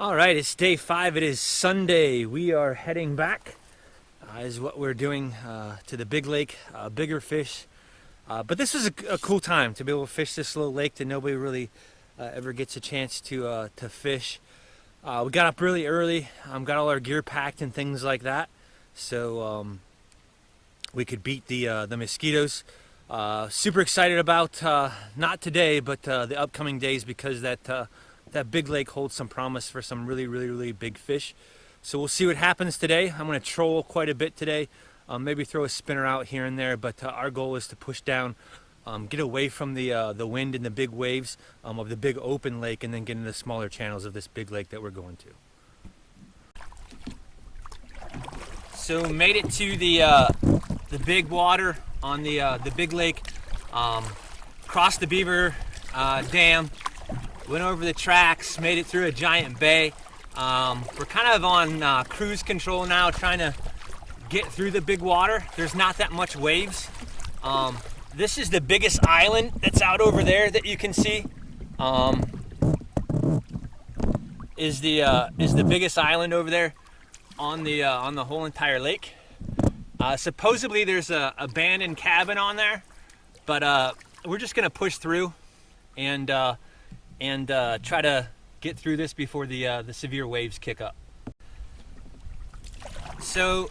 All right, it's day 5. It is Sunday. We are heading back, is what we're doing to the big lake, bigger fish. But this was a cool time to be able to fish this little lake that nobody really ever gets a chance to fish. We got up really early, got all our gear packed and things like that, so we could beat the mosquitoes. Super excited about not today, but the upcoming days because that big lake holds some promise for some really big fish. So we'll see what happens today. I'm going to troll quite a bit today, maybe throw a spinner out here and there, but our goal is to push down, get away from the wind and the big waves of the big open lake, and then get into the smaller channels of this big lake that we're going to. So made it to the big water on the big lake, crossed the beaver dam, went over the tracks, made it through a giant bay. We're kind of on cruise control now, trying to get through the big water. There's not that much waves. This is the biggest island that's out over there that you can see. Is the biggest island over there on the whole entire lake. Supposedly there's a abandoned cabin on there, but we're just gonna push through and try to get through this before the severe waves kick up. So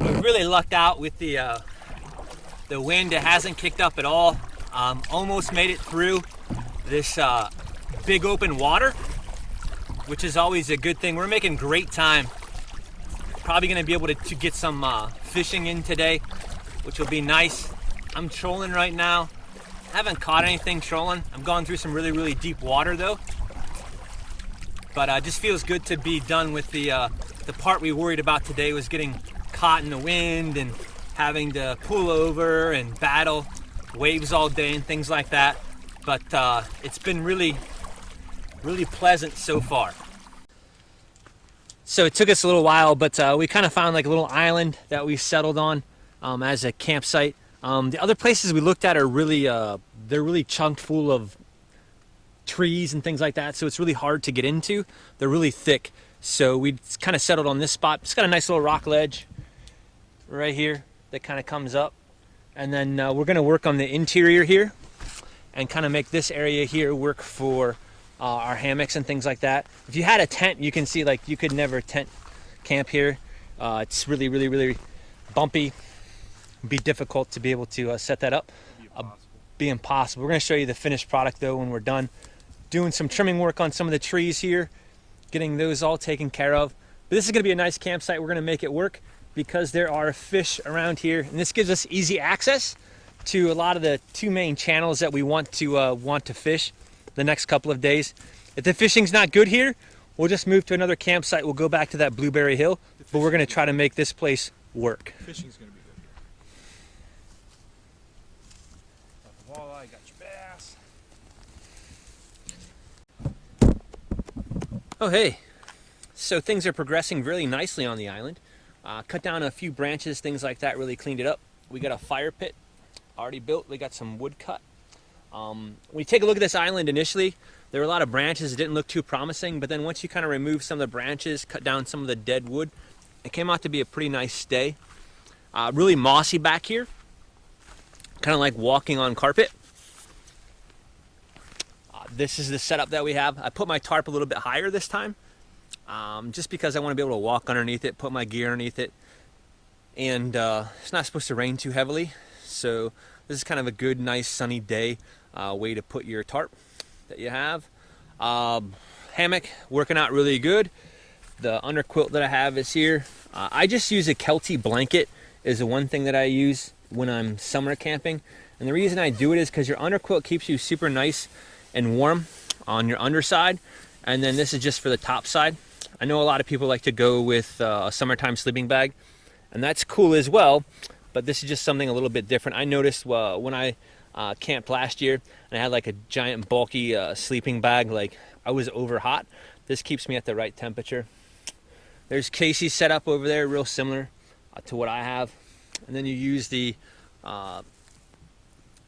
we really lucked out with the wind. It hasn't kicked up at all. Almost made it through this big open water, which is always a good thing. We're making great time. Probably going to be able to get some fishing in today, which will be nice. I'm trolling right now. Haven't caught anything trolling. I'm going through some really deep water though. But just feels good to be done with the part we worried about today was getting caught in the wind and having to pull over and battle waves all day and things like that. But it's been really pleasant so far. So it took us a little while, but we kind of found like a little island that we settled on as a campsite. The other places we looked at are they're really chunked full of trees and things like that, so it's really hard to get into. They're really thick, so we kind of settled on this spot. It's got a nice little rock ledge right here that kind of comes up, and then we're going to work on the interior here and kind of make this area here work for our hammocks and things like that. If you had a tent, you can see like you could never tent camp here. It's really bumpy. It'd be difficult to be able to set that up. Be impossible. We're going to show you the finished product though when we're done. Doing some trimming work on some of the trees here, getting those all taken care of. But this is going to be a nice campsite. We're going to make it work because there are fish around here, and this gives us easy access to a lot of the 2 main channels that we want to fish the next couple of days. If the fishing's not good here, we'll just move to another campsite. We'll go back to that Blueberry Hill, but we're going to try to make this place work. Fishing's going to be good here. Got the walleye, got your bass. Oh hey, so things are progressing really nicely on the island. Cut down a few branches, things like that, really cleaned it up. We got a fire pit already built. We got some wood cut. When you take a look at this island initially, there were a lot of branches that didn't look too promising, but then once you kind of remove some of the branches, cut down some of the dead wood, it came out to be a pretty nice stay. Really mossy back here, kind of like walking on carpet. This is the setup that we have. I put my tarp a little bit higher this time, just because I want to be able to walk underneath it, put my gear underneath it, and it's not supposed to rain too heavily, so this is kind of a good, nice, sunny day way to put your tarp that you have. Hammock working out really good. The underquilt that I have is here. I just use a Kelty blanket is the one thing that I use when I'm summer camping, and the reason I do it is because your underquilt keeps you super nice and warm on your underside, and then this is just for the top side. I know a lot of people like to go with a summertime sleeping bag, and that's cool as well, but this is just something a little bit different. I noticed when I camped last year and I had like a giant bulky sleeping bag, like I was over hot. This keeps me at the right temperature. There's Casey's setup over there, real similar to what I have, and then you use the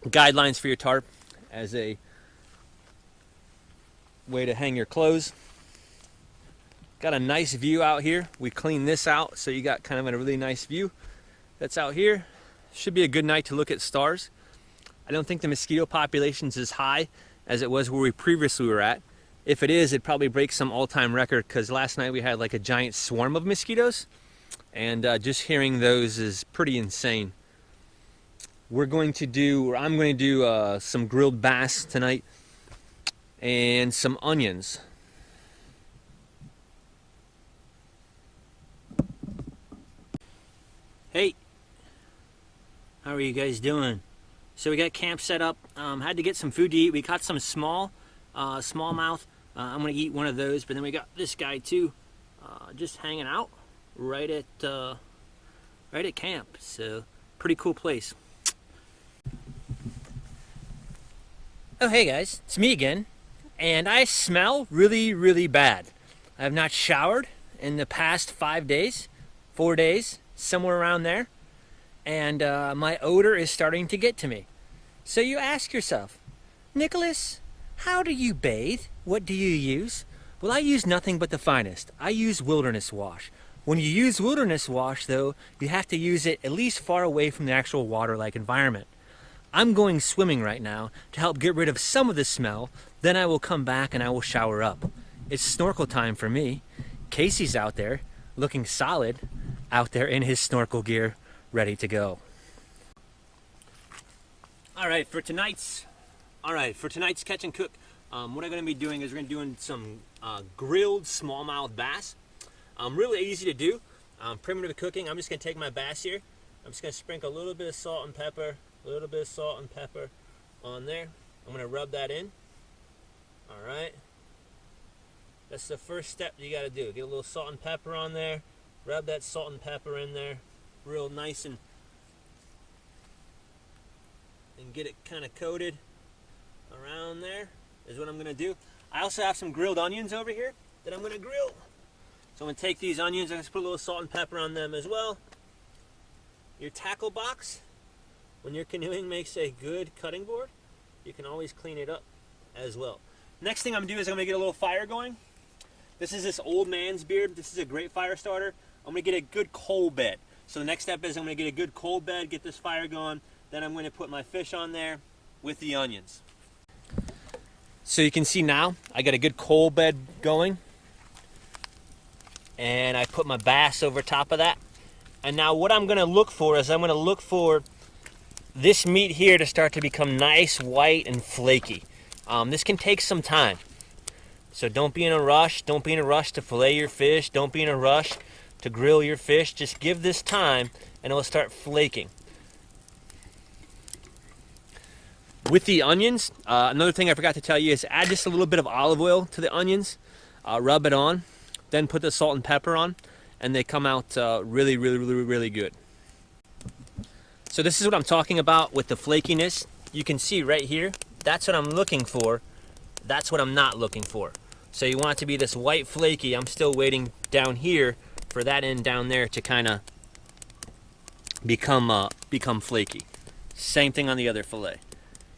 guidelines for your tarp as a way to hang your clothes. Got a nice view out here. We cleaned this out so you got kind of a really nice view that's out here. Should be a good night to look at stars. I don't think the mosquito population's as high as it was where we previously were at. If it is, it'd probably break some all-time record, because last night we had like a giant swarm of mosquitoes, and just hearing those is pretty insane. I'm going to do some grilled bass tonight and some onions. Hey, how are you guys doing? So we got camp set up. Had to get some food to eat. We caught some smallmouth. I'm gonna eat one of those. But then we got this guy too, just hanging out right at camp. So pretty cool place. Oh hey guys, it's me again, and I smell really, really bad. I have not showered in the past 5 days, 4 days, somewhere around there, and my odor is starting to get to me. So you ask yourself, Nicholas, how do you bathe? What do you use? Well, I use nothing but the finest. I use Wilderness Wash. When you use Wilderness Wash, though, you have to use it at least far away from the actual water-like environment. I'm going swimming right now to help get rid of some of the smell. Then I will come back and I will shower up. It's snorkel time for me. Casey's out there, looking solid, out there in his snorkel gear, ready to go. All right, for tonight's catch and cook, what I'm going to be doing is we're going to be doing some grilled smallmouth bass. Really easy to do. Primitive cooking. I'm just going to take my bass here. I'm just going to sprinkle a little bit of salt and pepper on there. I'm going to rub that in. All right. That's the first step you got to do. Get a little salt and pepper on there. Rub that salt and pepper in there real nice and get it kind of coated around there is what I'm going to do. I also have some grilled onions over here that I'm going to grill. So I'm going to take these onions, I'm going to put a little salt and pepper on them as well. Your tackle box, when you're canoeing, makes a good cutting board. You can always clean it up as well. Next thing I'm going to do is I'm going to get a little fire going. This is this old man's beard. This is a great fire starter. I'm going to get a good coal bed. So the next step is I'm going to get a good coal bed, get this fire going. Then I'm going to put my fish on there with the onions. So you can see now I got a good coal bed going. And I put my bass over top of that. And now what I'm going to look for is I'm going to look for this meat here to start to become nice, white, and flaky. This can take some time. So don't be in a rush. Don't be in a rush to fillet your fish. Don't be in a rush to grill your fish. Just give this time and it will start flaking. With the onions, another thing I forgot to tell you is add just a little bit of olive oil to the onions. Rub it on. Then put the salt and pepper on. And they come out really, really, really, really good. So this is what I'm talking about with the flakiness. You can see right here. That's what I'm looking for. That's what I'm not looking for. So you want it to be this white flaky. I'm still waiting down here for that end down there to kind of become flaky. Same thing on the other fillet.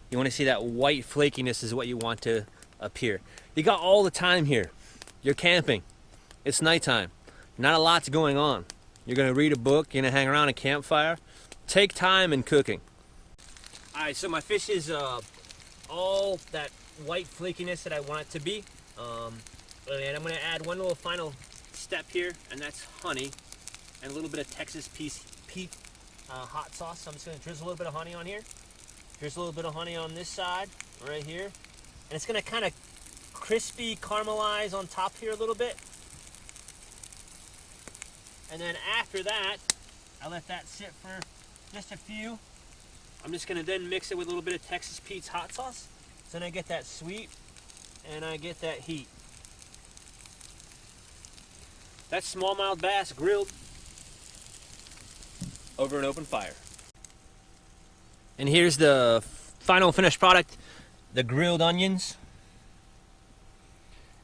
You want to see that white flakiness is what you want to appear. You got all the time here. You're camping. It's nighttime. Not a lot's going on. You're going to read a book. You're going to hang around a campfire. Take time in cooking. All right, so my fish is all that white flakiness that I want it to be. And I'm going to add one little final step here, and that's honey and a little bit of Texas Pete hot sauce. So I'm just going to drizzle a little bit of honey on here. Here's a little bit of honey on this side, right here. And it's going to kind of crispy caramelize on top here a little bit. And then after that, I let that sit for just a few. I'm just going to then mix it with a little bit of Texas Pete's hot sauce. So then I get that sweet and I get that heat. That's smallmouth bass grilled over an open fire. And here's the final finished product, the grilled onions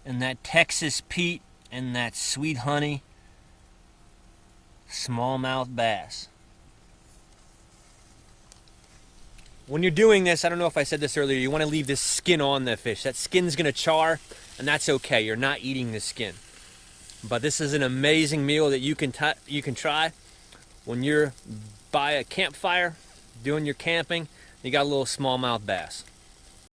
and that Texas Pete and that sweet honey smallmouth bass. When you're doing this, I don't know if I said this earlier, you want to leave this skin on the fish. That skin's going to char, and that's okay. You're not eating the skin. But this is an amazing meal that you can try when you're by a campfire doing your camping. You got a little smallmouth bass.